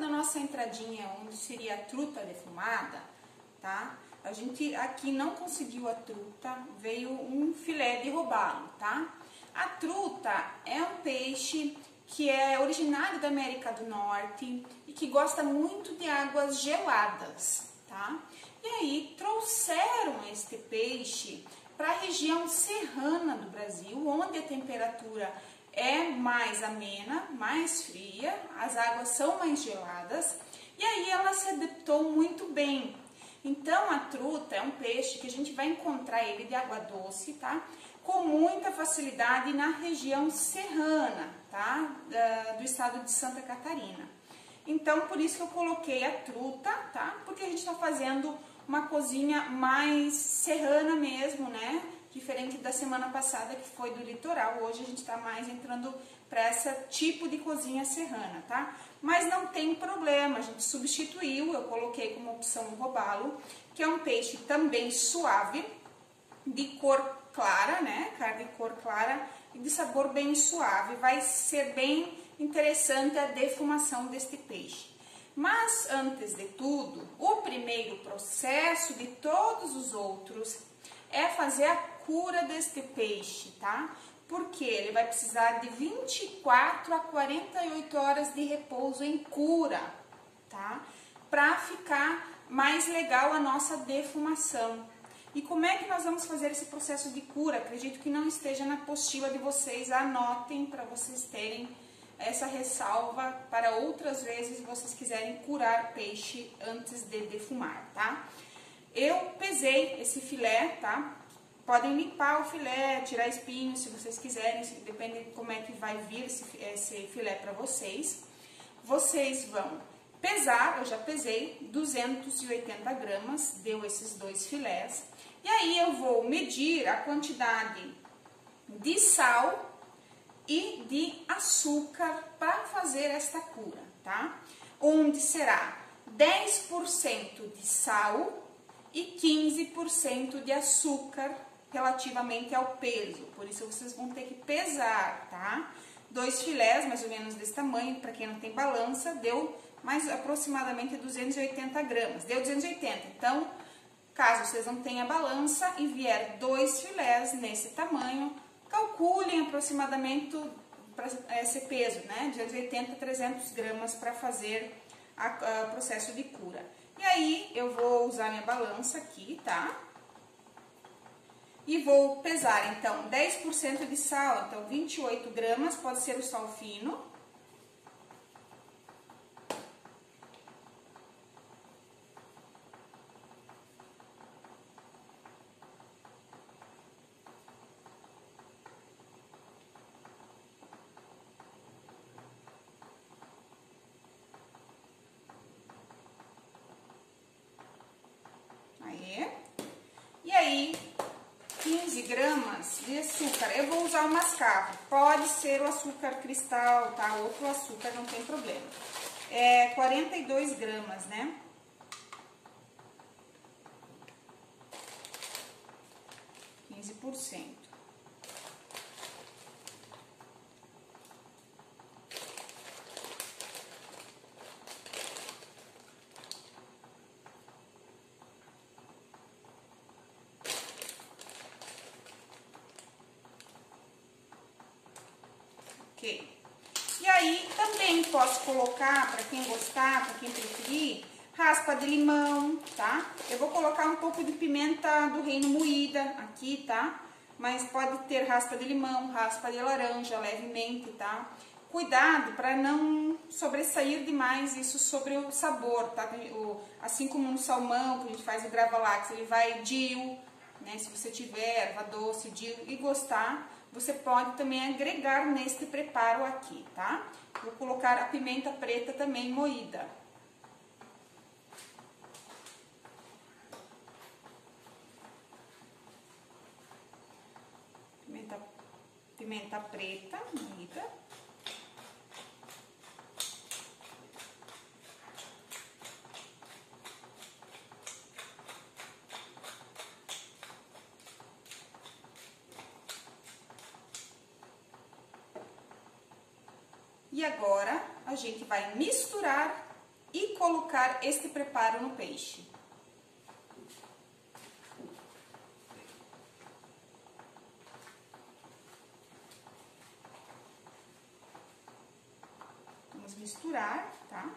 na nossa entradinha, onde seria a truta defumada, tá? A gente aqui não conseguiu a truta, veio um filé de robalo, tá? A truta é um peixe que é originário da América do Norte e que gosta muito de águas geladas, tá? E aí trouxeram este peixe para a região serrana do Brasil, onde a temperatura é mais amena, mais fria, as águas são mais geladas, e aí ela se adaptou muito bem. Então a truta é um peixe que a gente vai encontrar ele de água doce, tá? Com muita facilidade na região serrana, tá? Do estado de Santa Catarina. Então por isso que eu coloquei a truta, tá? Porque a gente está fazendo uma cozinha mais serrana mesmo, né? Diferente da semana passada que foi do litoral, hoje a gente está mais entrando para esse tipo de cozinha serrana, tá? Mas não tem problema, a gente substituiu, eu coloquei como opção o robalo, que é um peixe também suave, de cor clara, né? Carne de cor clara e de sabor bem suave, vai ser bem interessante a defumação deste peixe. Mas antes de tudo, o primeiro processo de todos os outros é fazer a cura deste peixe, tá? Porque ele vai precisar de 24 a 48 horas de repouso em cura, tá? Para ficar mais legal a nossa defumação. E como é que nós vamos fazer esse processo de cura? Acredito que não esteja na apostila de vocês, anotem para vocês terem essa ressalva para outras vezes vocês quiserem curar peixe antes de defumar, tá? Eu pesei esse filé, tá? Podem limpar o filé, tirar espinhos se vocês quiserem, depende de como é que vai vir esse filé para vocês. Vocês vão pesar, eu já pesei, 280 gramas, deu esses dois filés. E aí eu vou medir a quantidade de sal e de açúcar para fazer esta cura, tá? Onde será 10% de sal e 15% de açúcar relativamente ao peso. Por isso vocês vão ter que pesar, tá? Dois filés, mais ou menos desse tamanho, para quem não tem balança, deu mais aproximadamente 280 gramas. Deu 280, então, caso vocês não tenham balança e vier dois filés nesse tamanho, calculem aproximadamente esse peso, né? 280 a 300 gramas para fazer o processo de cura. E aí, eu vou usar minha balança aqui, tá? E vou pesar, então, 10% de sal, então 28 gramas, pode ser o sal fino. E aí, 15 gramas de açúcar. Eu vou usar o mascavo, pode ser o açúcar cristal, tá? Outro açúcar, não tem problema. 42 gramas, né? %. E aí, também posso colocar, para quem gostar, para quem preferir, raspa de limão, tá? Eu vou colocar um pouco de pimenta do reino moída aqui, tá? Mas pode ter raspa de limão, raspa de laranja, levemente, tá? Cuidado para não sobressair demais isso sobre o sabor, tá? Assim como no salmão, que a gente faz o gravlax, ele vai dill, né? Se você tiver erva doce, dill e gostar, você pode também agregar neste preparo aqui, tá? Vou colocar a pimenta preta também moída. Pimenta preta moída. E agora, a gente vai misturar e colocar este preparo no peixe. Vamos misturar, tá?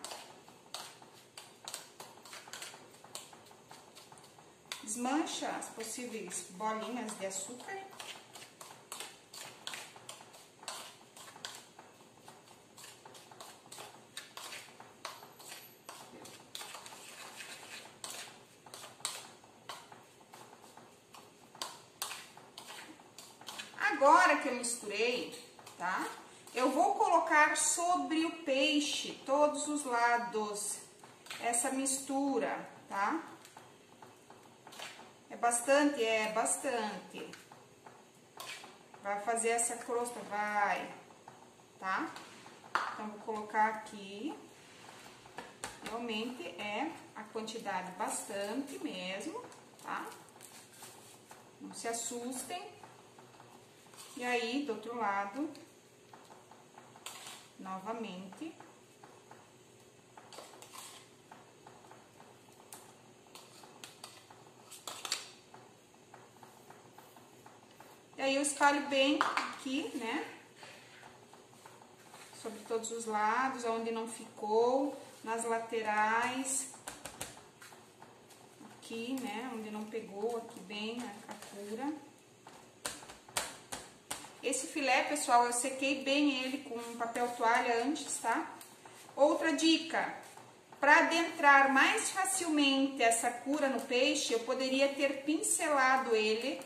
Desmancha as possíveis bolinhas de açúcar. Agora que eu misturei, tá? Eu vou colocar sobre o peixe, todos os lados, essa mistura, tá? É bastante? É bastante. Vai fazer essa crosta, vai, tá? Então, vou colocar aqui. Realmente é a quantidade bastante mesmo, tá? Não se assustem. E aí, do outro lado, novamente. E aí, eu espalho bem aqui, né? Sobre todos os lados, onde não ficou, nas laterais. Aqui, né? Onde não pegou, aqui bem a cura. Esse filé, pessoal, eu sequei bem ele com papel toalha antes, tá? Outra dica, para adentrar mais facilmente essa cura no peixe, eu poderia ter pincelado ele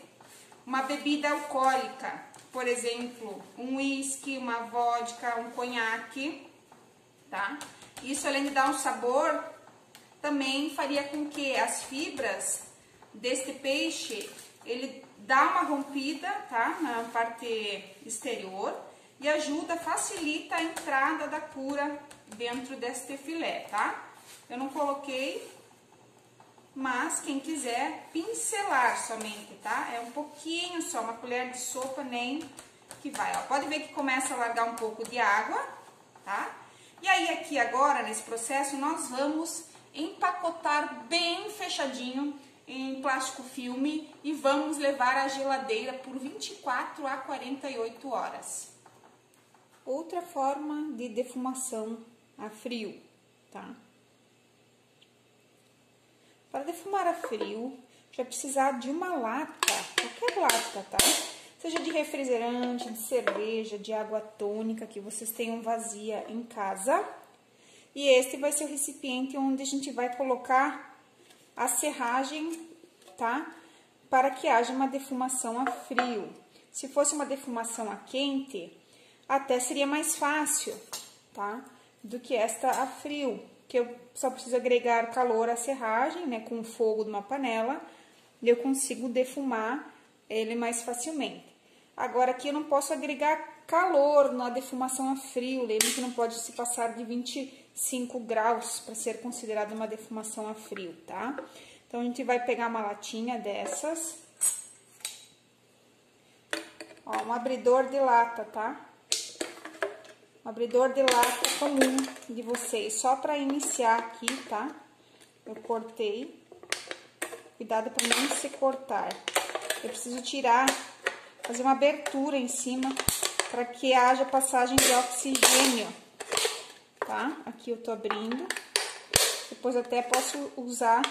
uma bebida alcoólica, por exemplo, um uísque, uma vodka, um conhaque, tá? Isso, além de dar um sabor, também faria com que as fibras deste peixe, ele dá uma rompida, tá? Na parte exterior e ajuda, facilita a entrada da cura dentro deste filé, tá? Eu não coloquei, mas quem quiser pincelar somente, tá? É um pouquinho só, uma colher de sopa nem que vai, ó. Pode ver que começa a largar um pouco de água, tá? E aí aqui agora, nesse processo, nós vamos empacotar bem fechadinho em plástico filme e vamos levar à geladeira por 24 a 48 horas. Outra forma de defumação a frio, tá? Para defumar a frio, vai precisar de uma lata, qualquer lata, tá? Seja de refrigerante, de cerveja, de água tônica, que vocês tenham vazia em casa. E este vai ser o recipiente onde a gente vai colocar a serragem, tá? Para que haja uma defumação a frio. Se fosse uma defumação a quente, até seria mais fácil, tá? Do que esta a frio, que eu só preciso agregar calor à serragem, né? Com o fogo de uma panela, e eu consigo defumar ele mais facilmente. Agora aqui eu não posso agregar calor na defumação a frio, lembre que não pode se passar de 25 graus para ser considerada uma defumação a frio, tá? Então, a gente vai pegar uma latinha dessas. Ó, um abridor de lata, tá? Um abridor de lata comum de vocês. Só para iniciar aqui, tá? Eu cortei. Cuidado para não se cortar. Eu preciso tirar, fazer uma abertura em cima para que haja passagem de oxigênio, tá? Aqui eu tô abrindo. Depois até posso usar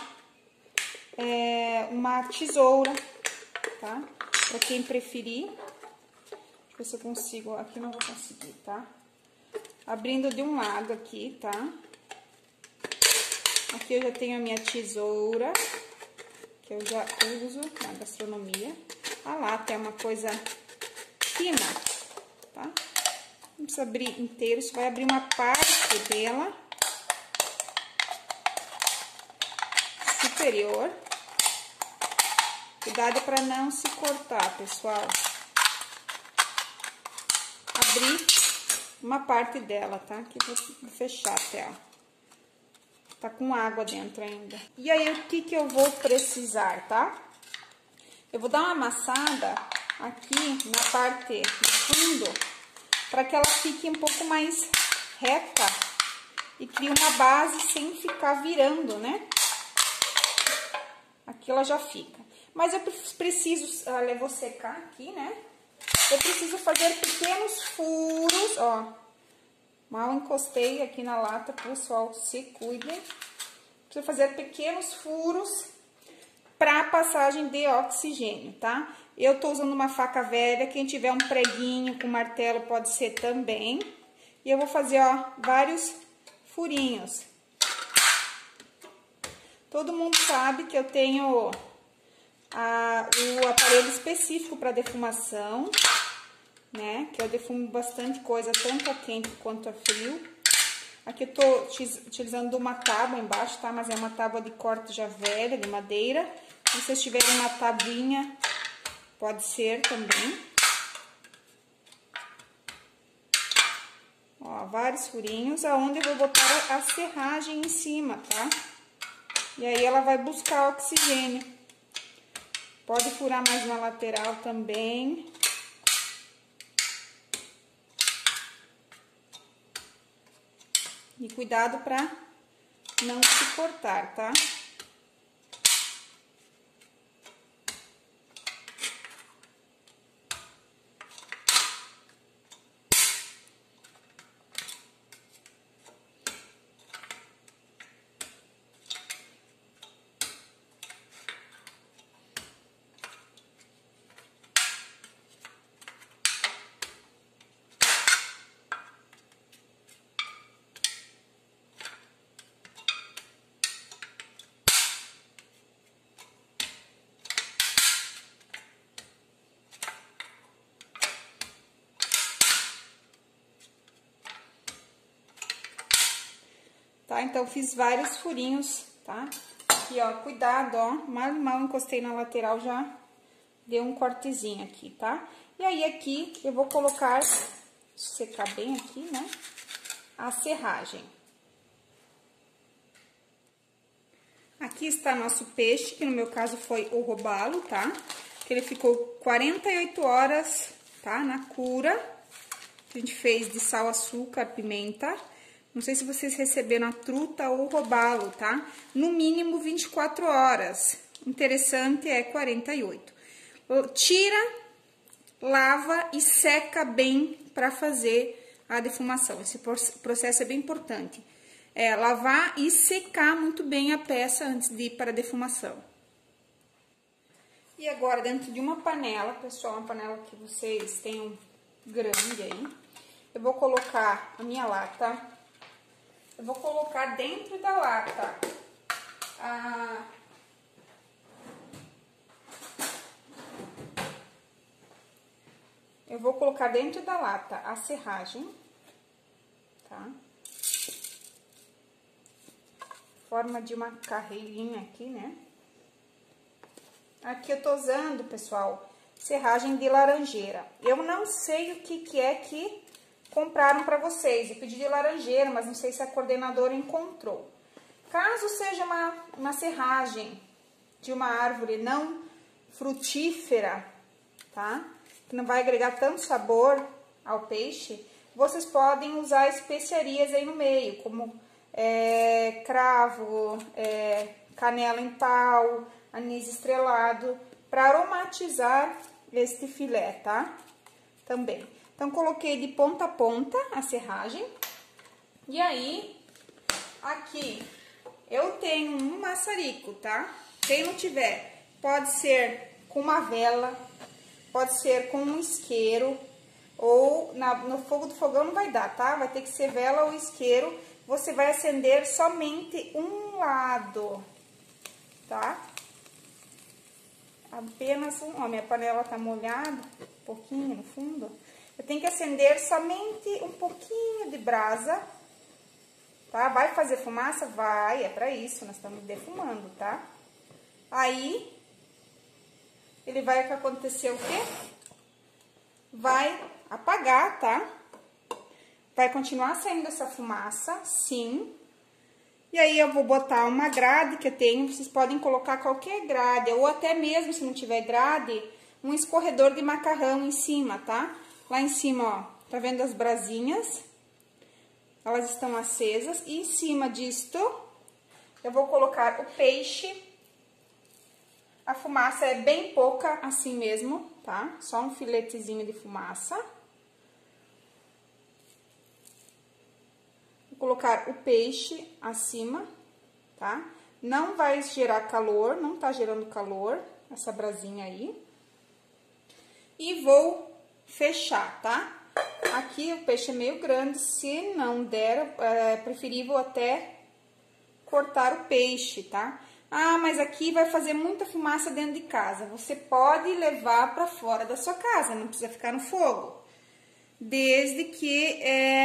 uma tesoura, tá? Pra quem preferir. Deixa eu ver se eu consigo. Aqui não vou conseguir, tá? Abrindo de um lado aqui, tá? Aqui eu já tenho a minha tesoura, que eu já uso na gastronomia. A lata é uma coisa fina, tá? Não precisa abrir inteiro, você vai abrir uma parte dela superior. Cuidado para não se cortar, pessoal. Abrir uma parte dela, tá? Aqui vou fechar até, ó. Tá com água dentro ainda. E aí, o que eu vou precisar, tá? Eu vou dar uma amassada aqui na parte do fundo, para que ela fique um pouco mais reta e cria uma base sem ficar virando, né? Aqui ela já fica. Mas eu preciso, olha, eu vou secar aqui, né? Eu preciso fazer pequenos furos, ó. Mal encostei aqui na lata, pessoal, se cuidem. Preciso fazer pequenos furos para passagem de oxigênio, tá? Eu tô usando uma faca velha, quem tiver um preguinho com martelo pode ser também. E eu vou fazer, ó, vários furinhos. Todo mundo sabe que eu tenho o aparelho específico para defumação, né? Que eu defumo bastante coisa, tanto a quente quanto a frio. Aqui eu tô utilizando uma tábua embaixo, tá? Mas é uma tábua de corte já velha, de madeira. Se vocês tiverem uma tabuinha, pode ser também. Ó, vários furinhos, aonde eu vou botar a serragem em cima, tá? E aí ela vai buscar oxigênio. Pode furar mais na lateral também. E cuidado pra não se cortar, tá? Tá? Então, fiz vários furinhos, tá? Aqui, ó, cuidado, ó, mal encostei na lateral, já deu um cortezinho aqui, tá? E aí, aqui, eu vou colocar, secar bem aqui, né? A serragem. Aqui está nosso peixe, que no meu caso foi o robalo, tá? Que ele ficou 48 horas, tá? Na cura. A gente fez de sal, açúcar, pimenta. Não sei se vocês receberam a truta ou o robalo, tá? No mínimo 24 horas. Interessante é 48. Tira, lava e seca bem para fazer a defumação. Esse processo é bem importante. É lavar e secar muito bem a peça antes de ir para a defumação. E agora, dentro de uma panela, pessoal, uma panela que vocês tenham grande aí, eu vou colocar a minha lata. Eu vou colocar dentro da lata a serragem, tá? Forma de uma carreirinha aqui, né? Aqui eu tô usando, pessoal, serragem de laranjeira. Eu não sei o que é que compraram para vocês. Eu pedi de laranjeira, mas não sei se a coordenadora encontrou. Caso seja uma serragem de uma árvore não frutífera, tá? Que não vai agregar tanto sabor ao peixe, vocês podem usar especiarias aí no meio, como cravo, canela em pau, anis estrelado, para aromatizar este filé, tá? Também. Então, coloquei de ponta a ponta a serragem. E aí, aqui, eu tenho um maçarico, tá? Quem não tiver, pode ser com uma vela, pode ser com um isqueiro, ou no fogo do fogão não vai dar, tá? Vai ter que ser vela ou isqueiro. Você vai acender somente um lado, tá? Apenas um, ó, minha panela tá molhada, um pouquinho no fundo. Eu tenho que acender somente um pouquinho de brasa, tá? Vai fazer fumaça? Vai, é pra isso, nós estamos defumando, tá? Aí, ele vai acontecer o quê? Vai apagar, tá? Vai continuar saindo essa fumaça, sim. E aí, eu vou botar uma grade que eu tenho, vocês podem colocar qualquer grade, ou até mesmo, se não tiver grade, um escorredor de macarrão em cima, tá? Lá em cima, ó, tá vendo as brasinhas? elas estão acesas. E em cima disto, eu vou colocar o peixe. A fumaça é bem pouca, assim mesmo, tá? Só um filetezinho de fumaça. Vou colocar o peixe acima, tá? Não vai gerar calor, não tá gerando calor, essa brasinha aí. E vou fechar, tá? Aqui o peixe é meio grande, se não der, é preferível até cortar o peixe, tá? Ah, mas aqui vai fazer muita fumaça dentro de casa. Você pode levar para fora da sua casa, não precisa ficar no fogo. Desde que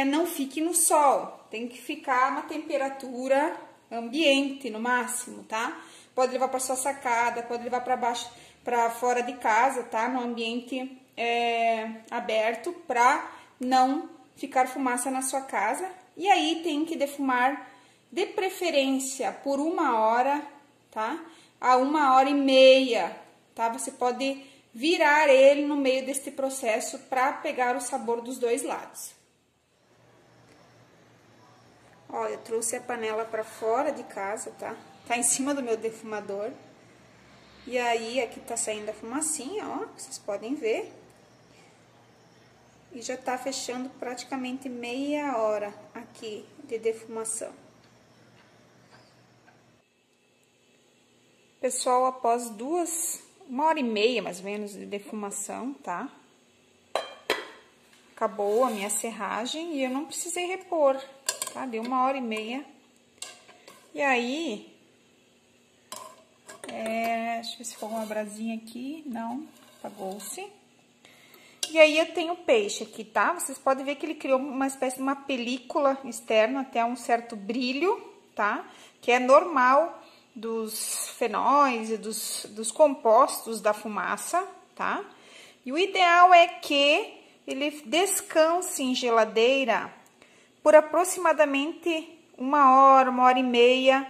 não fique no sol. Tem que ficar uma temperatura ambiente no máximo, tá? Pode levar para sua sacada, pode levar para baixo, para fora de casa, tá? No ambiente aberto, para não ficar fumaça na sua casa. E aí tem que defumar de preferência por 1 hora, tá? A 1h30, tá? Você pode virar ele no meio deste processo para pegar o sabor dos dois lados. Ó, eu trouxe a panela para fora de casa, tá? Tá em cima do meu defumador. E aí, aqui tá saindo a fumacinha, ó, vocês podem ver. E já tá fechando praticamente meia hora aqui de defumação. Pessoal, após 1h30 mais ou menos de defumação, tá? Acabou a minha serragem e eu não precisei repor, tá? Deu 1h30. E aí, deixa eu ver se for uma brasinha aqui. Não, apagou-se. E aí eu tenho o peixe aqui, tá? Vocês podem ver que ele criou uma espécie de uma película externa, até um certo brilho, tá? Que é normal dos fenóis e dos compostos da fumaça, tá? E o ideal é que ele descanse em geladeira por aproximadamente 1 hora, 1h30,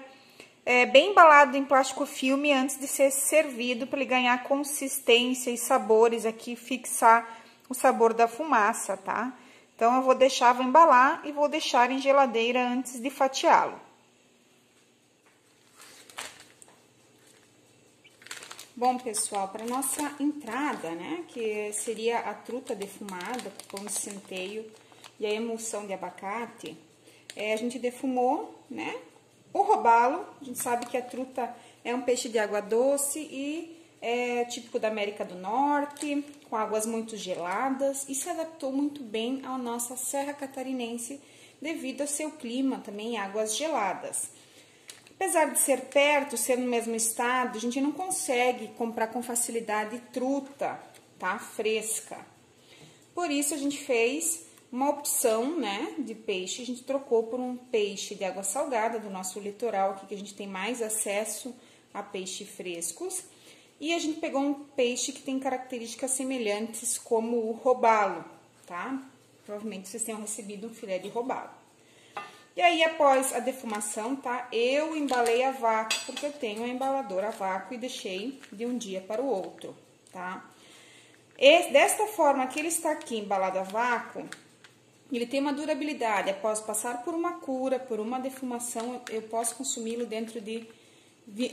bem embalado em plástico filme antes de ser servido, para ele ganhar consistência e sabores aqui, fixar o sabor da fumaça, tá? Então, eu vou embalar e vou deixar em geladeira antes de fatiá-lo. Bom, pessoal, para nossa entrada, né, que seria a truta defumada, pão de centeio e a emulsão de abacate, a gente defumou, né, o robalo. A gente sabe que a truta é um peixe de água doce e é típico da América do Norte, com águas muito geladas, e se adaptou muito bem à nossa Serra Catarinense devido ao seu clima, também águas geladas. Apesar de ser perto, ser no mesmo estado, a gente não consegue comprar com facilidade truta, tá? Fresca. Por isso, a gente fez uma opção, né, de peixe. A gente trocou por um peixe de água salgada do nosso litoral, aqui que a gente tem mais acesso a peixes frescos. E a gente pegou um peixe que tem características semelhantes como o robalo, tá? Provavelmente vocês tenham recebido um filé de robalo. E aí, após a defumação, tá? Eu embalei a vácuo, porque eu tenho a embaladora a vácuo e deixei de um dia para o outro, tá? Desta forma que ele está aqui embalado a vácuo, ele tem uma durabilidade. Após passar por uma cura, por uma defumação, eu posso consumi-lo dentro de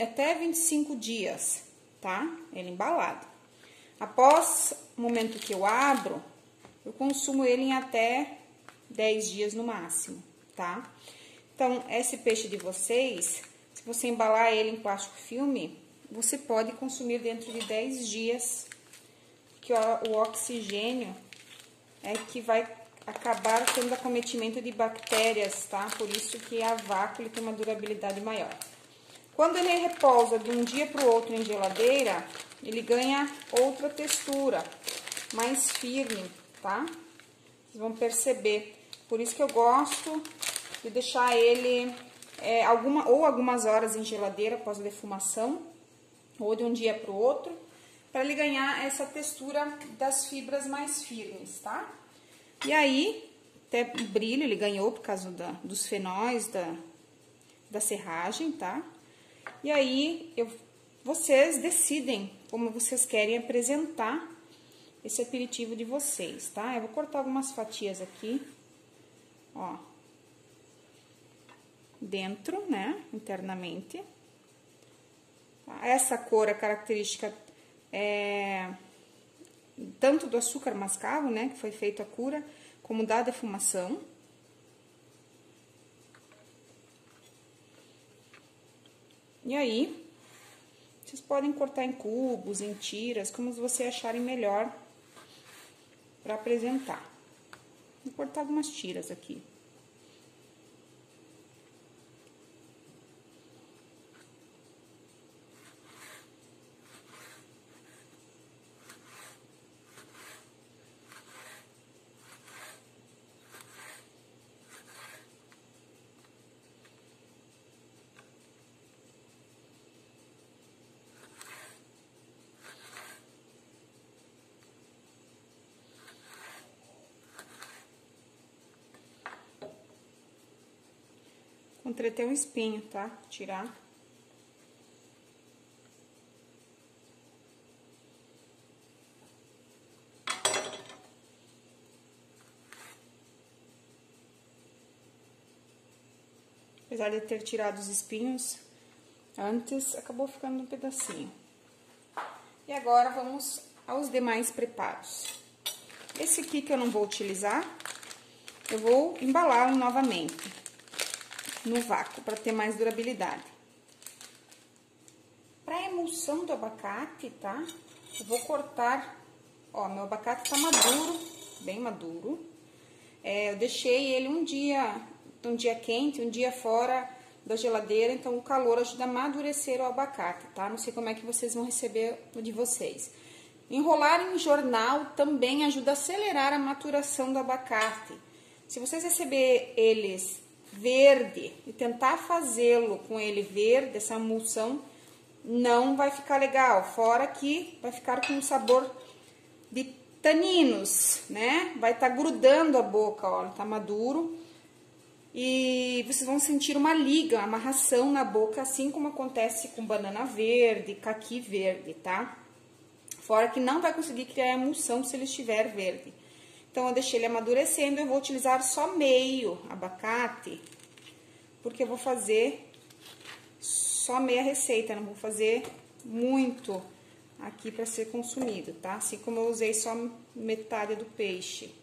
até 25 dias, tá? Ele embalado. Após o momento que eu abro, eu consumo ele em até 10 dias no máximo, tá? Então, esse peixe de vocês, se você embalar ele em plástico filme, você pode consumir dentro de 10 dias, que o oxigênio é que vai acabar tendo acometimento de bactérias, tá? Por isso que a vácuo ele tem uma durabilidade maior. Quando ele repousa de um dia para o outro em geladeira, ele ganha outra textura, mais firme, tá? Vocês vão perceber. Por isso que eu gosto de deixar ele algumas horas em geladeira após a defumação, ou de um dia para o outro, para ele ganhar essa textura das fibras mais firmes, tá? E aí, até o brilho ele ganhou por causa dos fenóis da serragem, tá? E aí, vocês decidem como vocês querem apresentar esse aperitivo de vocês, tá? Eu vou cortar algumas fatias aqui, ó. dentro, né, internamente. Essa cor é característica tanto do açúcar mascavo, né, que foi feito a cura, como da defumação. E aí, vocês podem cortar em cubos, em tiras, como vocês acharem melhor para apresentar. Vou cortar algumas tiras aqui. Encontrei até um espinho, tá? Tirar. Apesar de ter tirado os espinhos antes, acabou ficando um pedacinho. E agora vamos aos demais preparos. Esse aqui que eu não vou utilizar, eu vou embalá-lo novamente no vácuo para ter mais durabilidade. Para a emulsão do abacate, tá? Eu vou cortar, ó, meu abacate tá maduro, bem maduro. Eu deixei ele um dia quente, um dia fora da geladeira, então o calor ajuda a amadurecer o abacate, tá? Não sei como é que vocês vão receber o de vocês. Enrolar em jornal também ajuda a acelerar a maturação do abacate. Se vocês receber eles verde e tentar fazê-lo com ele verde, essa emulsão, não vai ficar legal. Fora que vai ficar com um sabor de taninos, né? Vai estar grudando a boca, ó, tá maduro. E vocês vão sentir uma liga, uma amarração na boca, assim como acontece com banana verde, caqui verde, tá? Fora que não vai conseguir criar emulsão se ele estiver verde. Então, eu deixei ele amadurecendo, eu vou utilizar só meio abacate, porque eu vou fazer só meia receita, não vou fazer muito aqui para ser consumido, tá? Assim como eu usei só metade do peixe.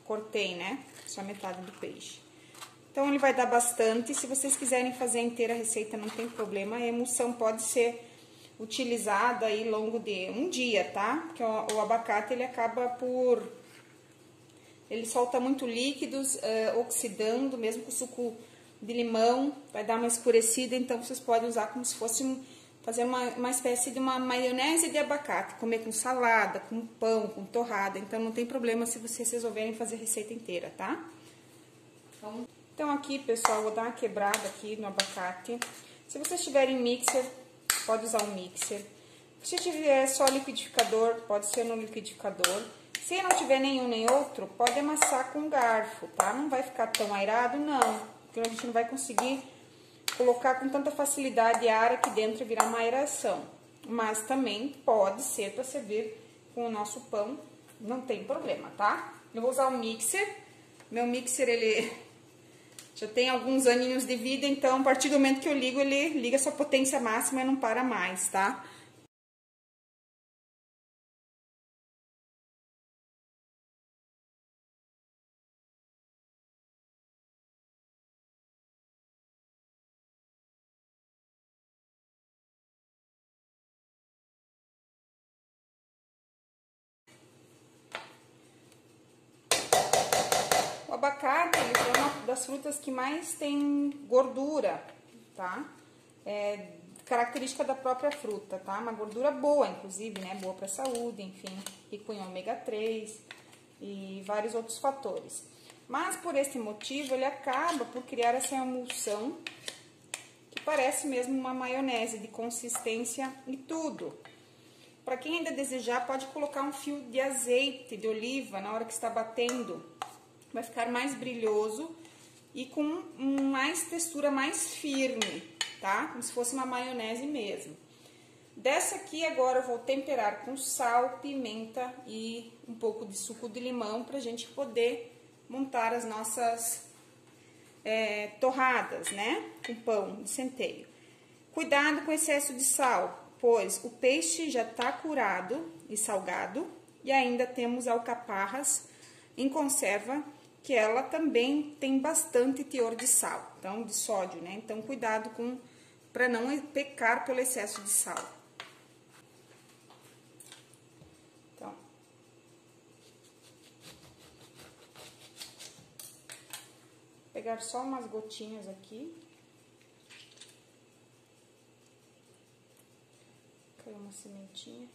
Cortei, né? Só metade do peixe. Então, ele vai dar bastante. Se vocês quiserem fazer inteira a receita, não tem problema. A emulsão pode ser utilizada aí ao longo de um dia, tá? Porque o abacate, ele acaba por... Ele solta muito líquidos, oxidando, mesmo com suco de limão, vai dar uma escurecida. Então, vocês podem usar como se fosse fazer uma espécie de uma maionese de abacate. Comer com salada, com pão, com torrada. Então, não tem problema se vocês resolverem fazer a receita inteira, tá? Então, aqui, pessoal, vou dar uma quebrada aqui no abacate. Se vocês tiverem mixer, pode usar um mixer. Se tiver só liquidificador, pode ser no liquidificador. Se não tiver nenhum nem outro, pode amassar com um garfo, tá? Não vai ficar tão airado, não. Porque a gente não vai conseguir colocar com tanta facilidade a ar aqui dentro e virar uma aeração. Mas também pode ser para servir com o nosso pão, não tem problema, tá? Eu vou usar um mixer. Meu mixer, ele já tem alguns aninhos de vida, então a partir do momento que eu ligo, ele liga a sua potência máxima e não para mais, tá? O abacate, ele é uma das frutas que mais tem gordura, tá? É característica da própria fruta, tá? Uma gordura boa, inclusive, né? Boa para a saúde, enfim, rico em ômega 3 e vários outros fatores. Mas, por esse motivo, ele acaba por criar essa emulsão que parece mesmo uma maionese de consistência e tudo. Para quem ainda desejar, pode colocar um fio de azeite de oliva na hora que está batendo. Vai ficar mais brilhoso e com mais textura mais firme, tá? Como se fosse uma maionese mesmo. Dessa aqui agora eu vou temperar com sal, pimenta e um pouco de suco de limão pra gente poder montar as nossas torradas, né? Com pão de centeio. Cuidado com excesso de sal, pois o peixe já está curado e salgado. E ainda temos alcaparras em conserva, que ela também tem bastante teor de sal, então de sódio, né? Então cuidado para não pecar pelo excesso de sal. Então, pegar só umas gotinhas aqui. Caiu uma sementinha.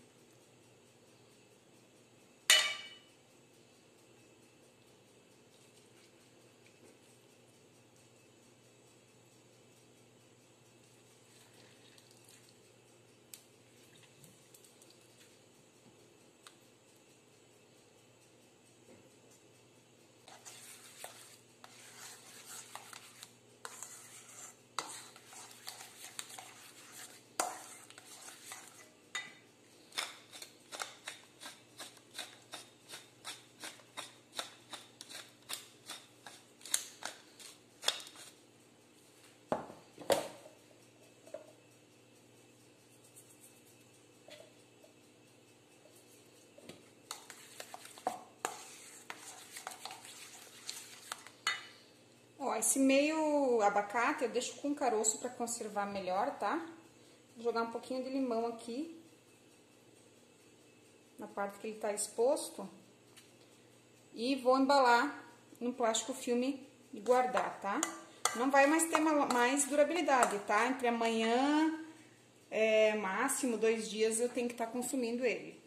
Ó, esse meio abacate eu deixo com caroço para conservar melhor, tá? Vou jogar um pouquinho de limão aqui, na parte que ele tá exposto. E vou embalar no plástico filme e guardar, tá? Não vai mais ter mais durabilidade, tá? Entre amanhã, máximo 2 dias, eu tenho que estar consumindo ele.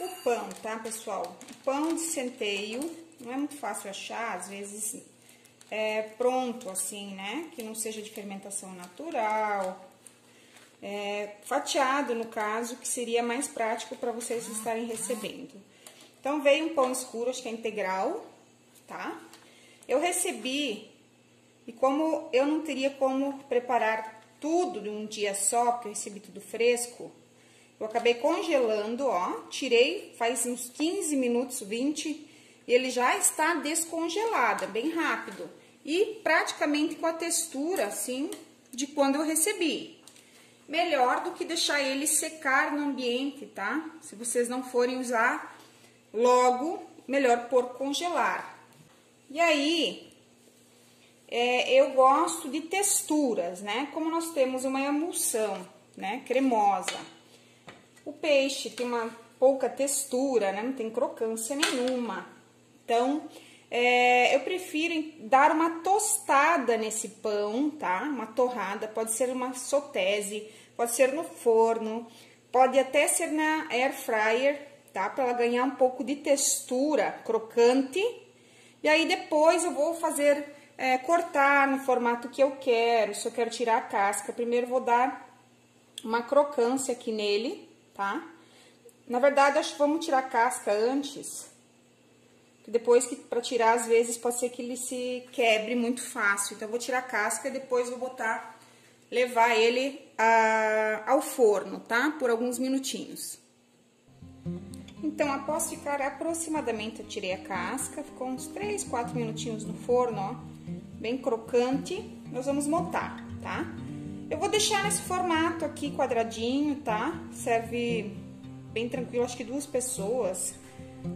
O pão, tá, pessoal? O pão de centeio, não é muito fácil achar, às vezes pronto, assim, né? Que não seja de fermentação natural. Fatiado, no caso, que seria mais prático para vocês estarem recebendo. Então, veio um pão escuro, acho que é integral, tá? Eu recebi, e como eu não teria como preparar tudo de um dia só, porque eu recebi tudo fresco, eu acabei congelando, ó, tirei faz uns 15 minutos, 20, e ele já está descongelado, bem rápido. E praticamente com a textura, assim, de quando eu recebi. Melhor do que deixar ele secar no ambiente, tá? Se vocês não forem usar logo, melhor pôr congelar. E aí, eu gosto de texturas, né? Como nós temos uma emulsão, né? Cremosa. O peixe tem uma pouca textura, né? Não tem crocância nenhuma. Então, eu prefiro dar uma tostada nesse pão, tá? Uma torrada, pode ser uma sotese, pode ser no forno, pode até ser na air fryer, tá? Para ela ganhar um pouco de textura crocante. E aí depois eu vou fazer, cortar no formato que eu quero, se eu quero tirar a casca. Primeiro vou dar uma crocância aqui nele, tá? Na verdade, acho que vamos tirar a casca antes. Depois que para tirar, às vezes, pode ser que ele se quebre muito fácil. Então, eu vou tirar a casca e depois vou levar ele ao forno, tá? Por alguns minutinhos. Então, após ficar aproximadamente, eu tirei a casca, ficou uns 3, 4 minutinhos no forno, ó, bem crocante. Nós vamos montar, tá? Eu vou deixar nesse formato aqui, quadradinho, tá? Serve bem tranquilo, acho que 2 pessoas,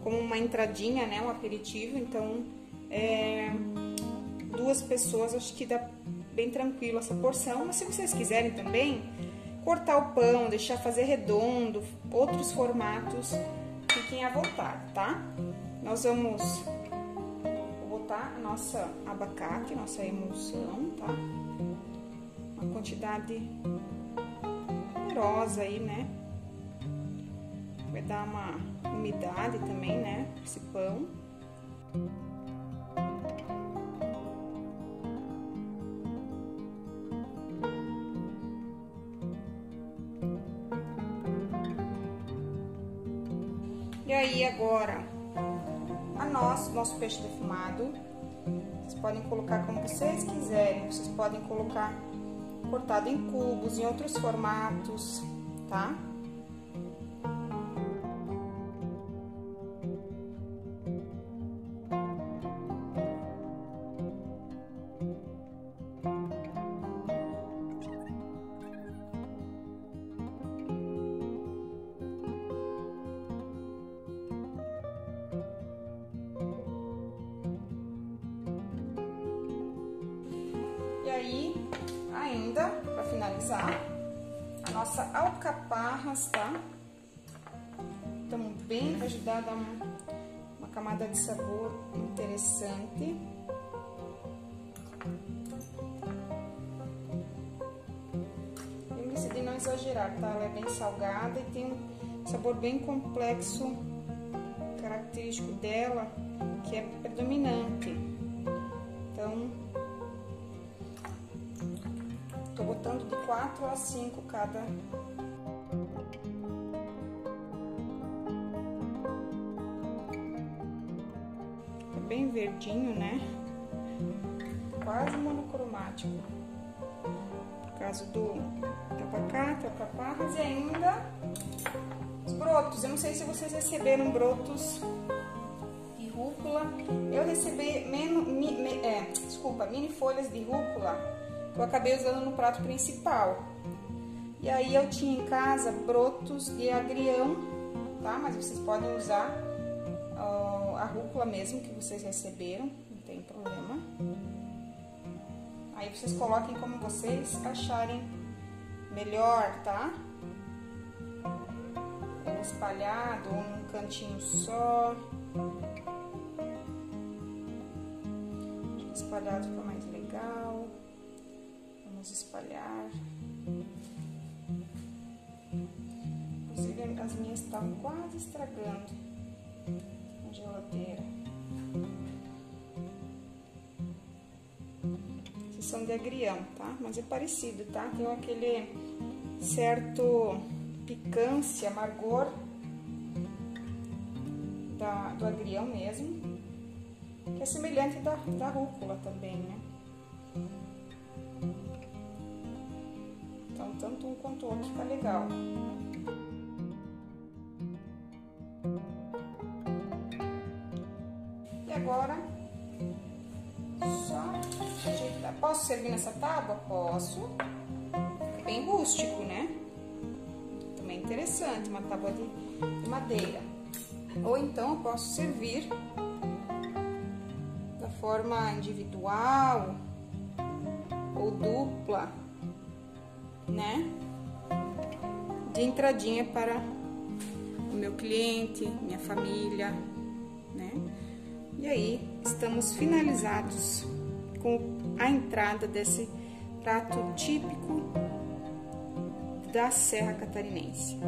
como uma entradinha, né, um aperitivo. Então, 2 pessoas, acho que dá bem tranquilo essa porção. Mas se vocês quiserem também cortar o pão, deixar fazer redondo, outros formatos, fiquem à vontade, tá? Nós vamos botar a nossa abacate, nossa emulsão, tá? Uma quantidade generosa aí, né? Vai dar uma umidade também, né? Esse pão. E aí, agora, nosso peixe defumado, vocês podem colocar como vocês quiserem. Vocês podem colocar cortado em cubos, em outros formatos, tá? ainda, para finalizar, a nossa alcaparras, tá? Então, bem para ajudar a dar uma camada de sabor interessante. Lembre-se de não exagerar, tá? Ela é bem salgada e tem um sabor bem complexo, característico dela, que é predominante. Então, tô botando de 4 a 5 cada. É bem verdinho, né? Quase monocromático. Por causa do abacate, alcaparras e ainda os brotos. Eu não sei se vocês receberam brotos de rúcula. Eu recebi mini folhas de rúcula que eu acabei usando no prato principal. E aí eu tinha em casa brotos de agrião, tá? Mas vocês podem usar a rúcula mesmo que vocês receberam, não tem problema. Aí vocês coloquem como vocês acharem melhor, tá? Espalhado ou num cantinho só. Espalhado fica mais legal. Vamos espalhar. Inclusive as minhas estavam quase estragando na geladeira. Esses são de agrião, tá? Mas é parecido, tá? Tem aquele certo picância, amargor do agrião mesmo, que é semelhante da rúcula também, né? Então, tanto um quanto o outro fica legal. E agora, só ajeitar. Posso servir nessa tábua? Posso. É bem rústico, né? Também interessante, uma tábua de madeira. Ou então eu posso servir da forma individual ou dupla, né? De entradinha para o meu cliente, minha família, né? E aí, estamos finalizados com a entrada desse prato típico da Serra Catarinense.